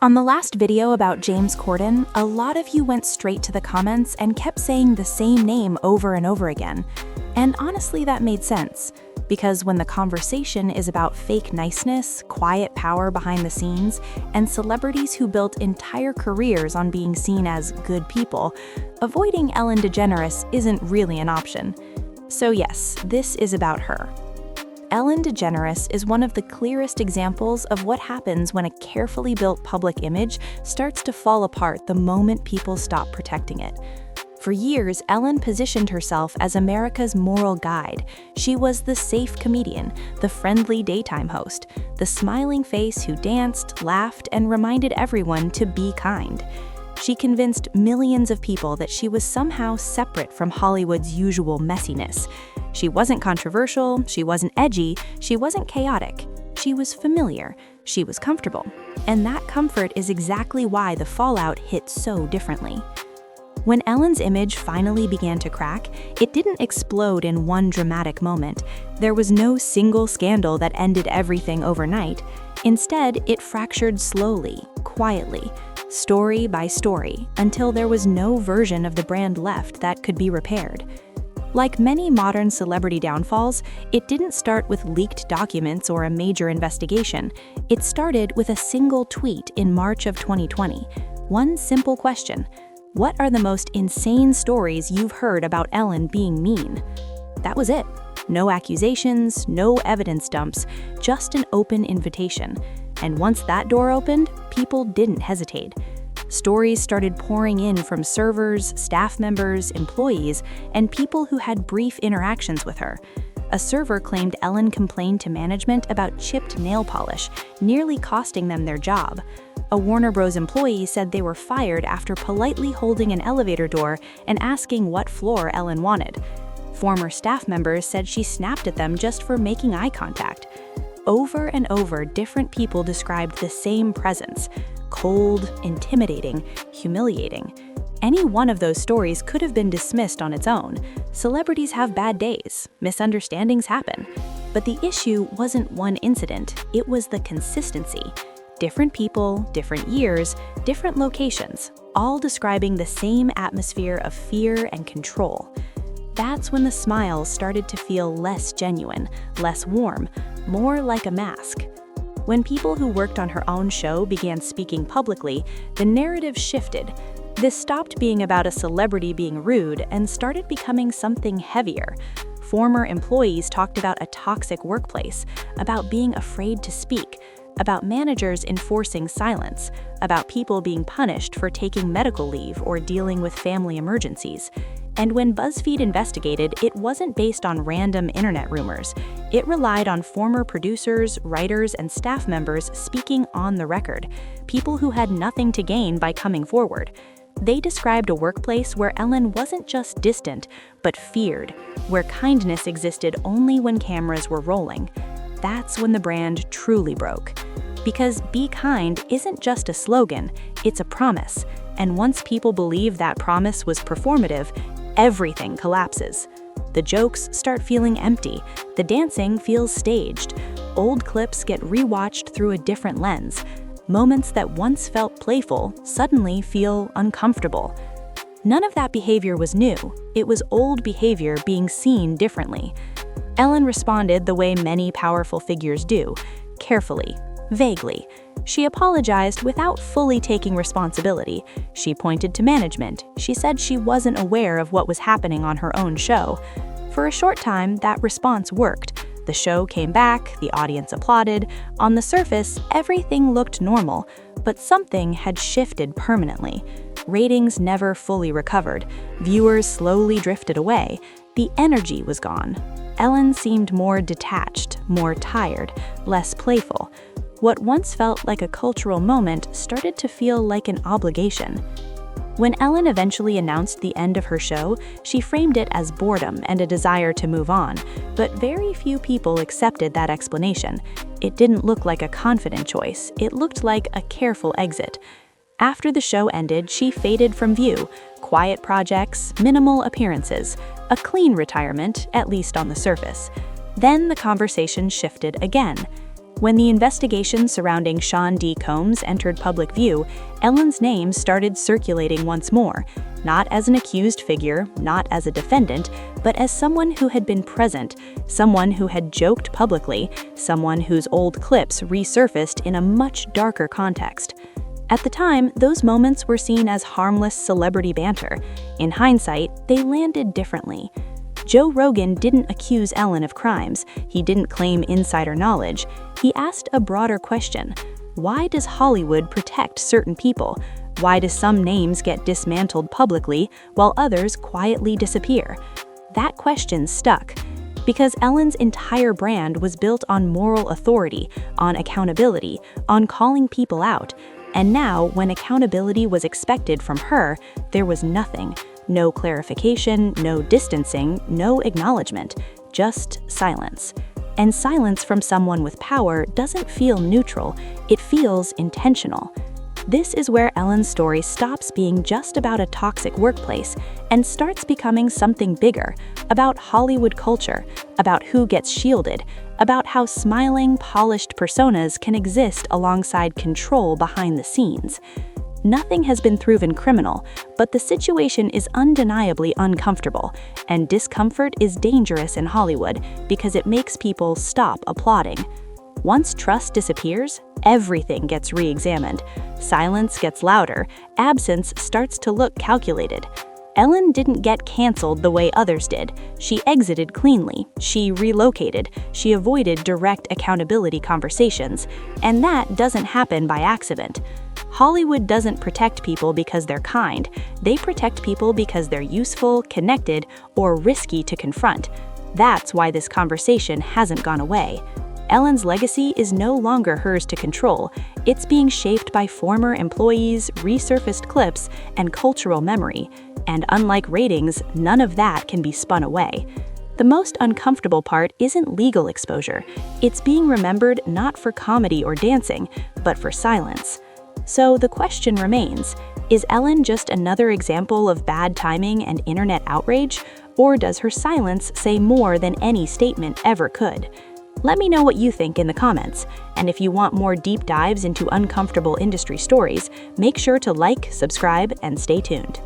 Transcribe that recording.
On the last video about James Corden, a lot of you went straight to the comments and kept saying the same name over and over again. And honestly, that made sense. Because when the conversation is about fake niceness, quiet power behind the scenes, and celebrities who built entire careers on being seen as good people, avoiding Ellen DeGeneres isn't really an option. So yes, this is about her. Ellen DeGeneres is one of the clearest examples of what happens when a carefully built public image starts to fall apart the moment people stop protecting it. For years, Ellen positioned herself as America's moral guide. She was the safe comedian, the friendly daytime host, the smiling face who danced, laughed, and reminded everyone to be kind. She convinced millions of people that she was somehow separate from Hollywood's usual messiness. She wasn't controversial, she wasn't edgy, she wasn't chaotic. She was familiar, she was comfortable. And that comfort is exactly why the fallout hit so differently. When Ellen's image finally began to crack, it didn't explode in one dramatic moment. There was no single scandal that ended everything overnight. Instead, it fractured slowly, quietly, story by story, until there was no version of the brand left that could be repaired. Like many modern celebrity downfalls, it didn't start with leaked documents or a major investigation. It started with a single tweet in March of 2020. One simple question: what are the most insane stories you've heard about Ellen being mean? That was it. No accusations, no evidence dumps, just an open invitation. And once that door opened, people didn't hesitate. Stories started pouring in from servers, staff members, employees, and people who had brief interactions with her. A server claimed Ellen complained to management about chipped nail polish, nearly costing them their job. A Warner Bros. Employee said they were fired after politely holding an elevator door and asking what floor Ellen wanted. Former staff members said she snapped at them just for making eye contact. Over and over, different people described the same presence: cold, intimidating, humiliating. Any one of those stories could have been dismissed on its own. Celebrities have bad days, misunderstandings happen. But the issue wasn't one incident, it was the consistency. Different people, different years, different locations, all describing the same atmosphere of fear and control. That's when the smiles started to feel less genuine, less warm, more like a mask. When people who worked on her own show began speaking publicly, the narrative shifted. This stopped being about a celebrity being rude and started becoming something heavier. Former employees talked about a toxic workplace, about being afraid to speak, about managers enforcing silence, about people being punished for taking medical leave or dealing with family emergencies. And when BuzzFeed investigated, it wasn't based on random internet rumors. It relied on former producers, writers, and staff members speaking on the record, people who had nothing to gain by coming forward. They described a workplace where Ellen wasn't just distant, but feared, where kindness existed only when cameras were rolling. That's when the brand truly broke. Because be kind isn't just a slogan, it's a promise. And once people believe that promise was performative, everything collapses. The jokes start feeling empty, the dancing feels staged, old clips get rewatched through a different lens. Moments that once felt playful suddenly feel uncomfortable. None of that behavior was new, it was old behavior being seen differently. Ellen responded the way many powerful figures do, carefully, vaguely. She apologized without fully taking responsibility. She pointed to management. She said she wasn't aware of what was happening on her own show. For a short time, that response worked. The show came back, the audience applauded. On the surface, everything looked normal, but something had shifted permanently. Ratings never fully recovered. Viewers slowly drifted away. The energy was gone. Ellen seemed more detached, more tired, less playful. What once felt like a cultural moment started to feel like an obligation. When Ellen eventually announced the end of her show, she framed it as boredom and a desire to move on, but very few people accepted that explanation. It didn't look like a confident choice, it looked like a careful exit. After the show ended, she faded from view. Quiet projects, minimal appearances, a clean retirement, at least on the surface. Then the conversation shifted again. When the investigation surrounding Sean D. Combs entered public view, Ellen's name started circulating once more, not as an accused figure, not as a defendant, but as someone who had been present, someone who had joked publicly, someone whose old clips resurfaced in a much darker context. At the time, those moments were seen as harmless celebrity banter. In hindsight, they landed differently. Joe Rogan didn't accuse Ellen of crimes. He didn't claim insider knowledge. He asked a broader question. Why does Hollywood protect certain people? Why do some names get dismantled publicly while others quietly disappear? That question stuck. Because Ellen's entire brand was built on moral authority, on accountability, on calling people out. And now, when accountability was expected from her, there was nothing. No clarification, no distancing, no acknowledgement, just silence. And silence from someone with power doesn't feel neutral, it feels intentional. This is where Ellen's story stops being just about a toxic workplace and starts becoming something bigger, about Hollywood culture, about who gets shielded, about how smiling, polished personas can exist alongside control behind the scenes. Nothing has been proven criminal, but the situation is undeniably uncomfortable, and discomfort is dangerous in Hollywood because it makes people stop applauding. Once trust disappears, everything gets re-examined. Silence gets louder, absence starts to look calculated. Ellen didn't get canceled the way others did. She exited cleanly, she relocated, she avoided direct accountability conversations, and that doesn't happen by accident. Hollywood doesn't protect people because they're kind. They protect people because they're useful, connected, or risky to confront. That's why this conversation hasn't gone away. Ellen's legacy is no longer hers to control. It's being shaped by former employees, resurfaced clips, and cultural memory. And unlike ratings, none of that can be spun away. The most uncomfortable part isn't legal exposure. It's being remembered not for comedy or dancing, but for silence. So the question remains, is Ellen just another example of bad timing and internet outrage, or does her silence say more than any statement ever could? Let me know what you think in the comments, and if you want more deep dives into uncomfortable industry stories, make sure to like, subscribe, and stay tuned.